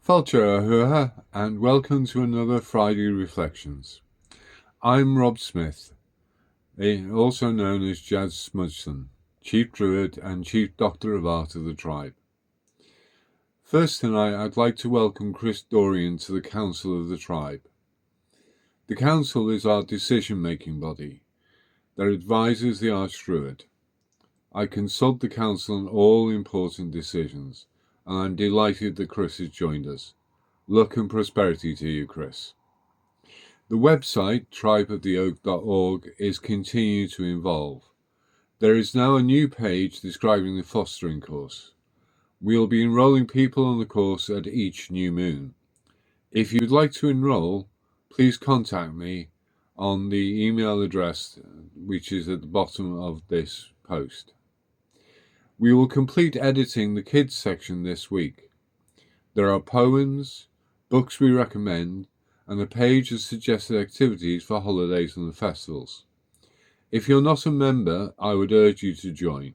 Fáilte and welcome to another Friday Reflections. I'm Rob Smith, also known as Jazz Smudgeson, Chief Druid and Chief Doctor of Art of the tribe. First tonight, I'd like to welcome Chris Dorian to the Council of the tribe. The Council is our decision-making body that advises the àrd-dhruidh. I consult the Council on all important decisions, and I'm delighted that Chris has joined us. Luck and prosperity to you, Chris. The website, tribeoftheoak.org, is continuing to evolve. There is now a new page describing the fostering course. We'll be enrolling people on the course at each new moon. If you'd like to enroll, please contact me on the email address which is at the bottom of this post. We will complete editing the kids section this week. There are poems, books we recommend, and a page of suggested activities for holidays and the festivals. If you're not a member, I would urge you to join.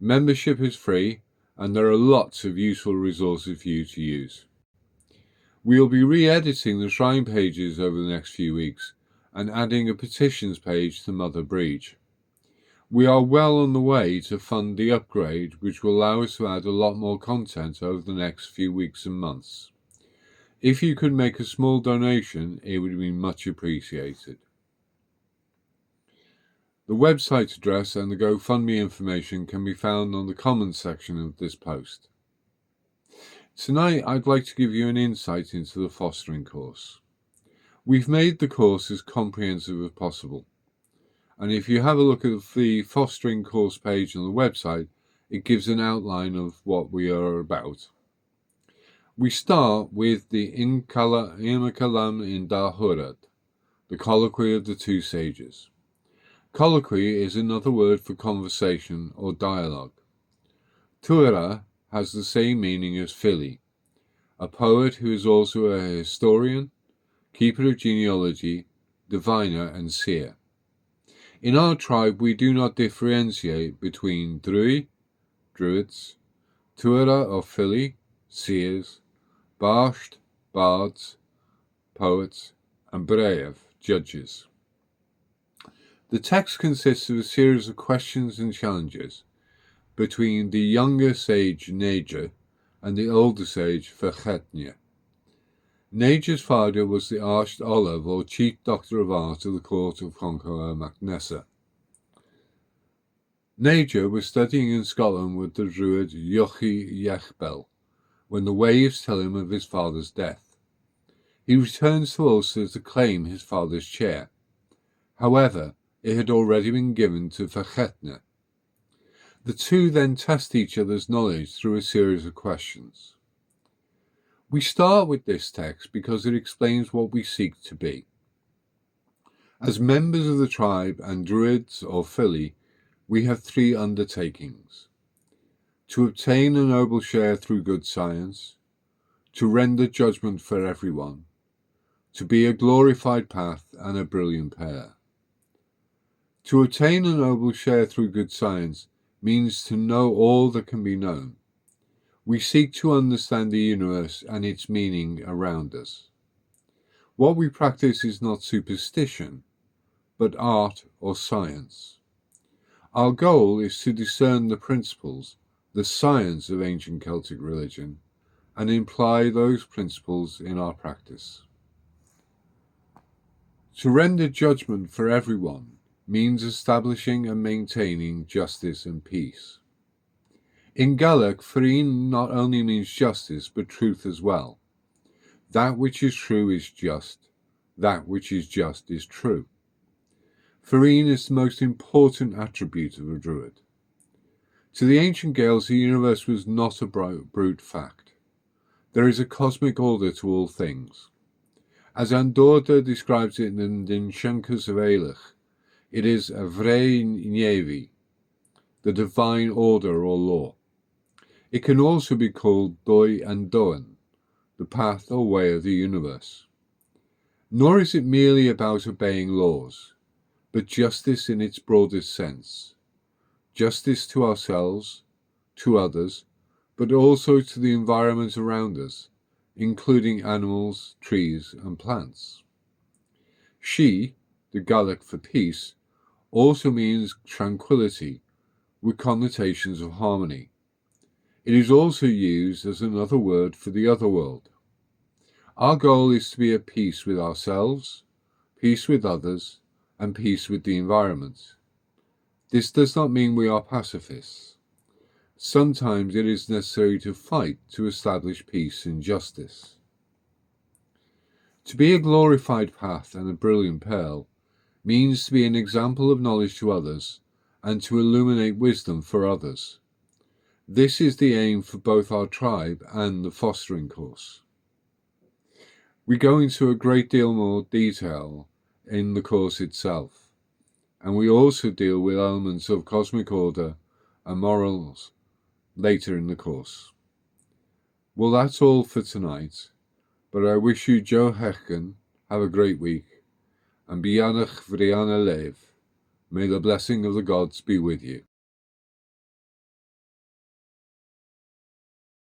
Membership is free, and there are lots of useful resources for you to use. We'll be re-editing the shrine pages over the next few weeks and adding a petitions page to Mother Breach. We are well on the way to fund the upgrade, which will allow us to add a lot more content over the next few weeks and months. If you could make a small donation, it would be much appreciated. The website address and the GoFundMe information can be found on the comments section of this post. Tonight, I'd like to give you an insight into the fostering course. We've made the course as comprehensive as possible. And if you have a look at the fostering course page on the website, it gives an outline of what we are about. We start with the àrd-ollamh in àrd-dhruidh, the colloquy of the two sages. Colloquy is another word for conversation or dialogue. Tuatha has the same meaning as filly, a poet who is also a historian, keeper of genealogy, diviner and seer. In our tribe, we do not differentiate between druidh, druids, Tuatha or filly, seers, báird, bards, poets, and bréamh, judges. The text consists of a series of questions and challenges between the younger sage Neige and the older sage Ferchetne. Neige's father was the àrd-ollamh, or chief doctor of art, of the court of Conqueror MacNessa. Neige was studying in Scotland with the druid Yochi Yechbel when the waves tell him of his father's death. He returns to Ulster to claim his father's chair. However, it had already been given to Ferchetne. The two then test each other's knowledge through a series of questions. We start with this text because it explains what we seek to be. As members of the tribe and druids or filly, we have three undertakings: to obtain a noble share through good science, to render judgment for everyone, to be a glorified path and a brilliant pair. To obtain a noble share through good science means to know all that can be known. We seek to understand the universe and its meaning around us. What we practice is not superstition, but art or science. Our goal is to discern the principles, the science of ancient Celtic religion, and imply those principles in our practice. To render judgment for everyone means establishing and maintaining justice and peace. In Gaelic, Frín not only means justice, but truth as well. That which is true is just. That which is just is true. Frín is the most important attribute of a druid. To the ancient Gaels, the universe was not a brute fact. There is a cosmic order to all things. As àrd-dhruidh describes it in the Shankas of Eilach, it is a bhreidh neamhi, the divine order or law. It can also be called dóigh and doan, the path or way of the universe. Nor is it merely about obeying laws, but justice in its broadest sense. Justice to ourselves, to others, but also to the environment around us, including animals, trees, and plants. She, the Gaelic for peace, also means tranquility, with connotations of harmony. It is also used as another word for the other world. Our goal is to be at peace with ourselves, peace with others, and peace with the environment. This does not mean we are pacifists. Sometimes it is necessary to fight to establish peace and justice. To be a glorified path and a brilliant pearl means to be an example of knowledge to others and to illuminate wisdom for others. This is the aim for both our tribe and the fostering course. We go into a great deal more detail in the course itself, and we also deal with elements of cosmic order and morals later in the course. Well, that's all for tonight, but I wish you Joe Hechen have a great week, and Bianach Vriana Lev. May the blessing of the gods be with you.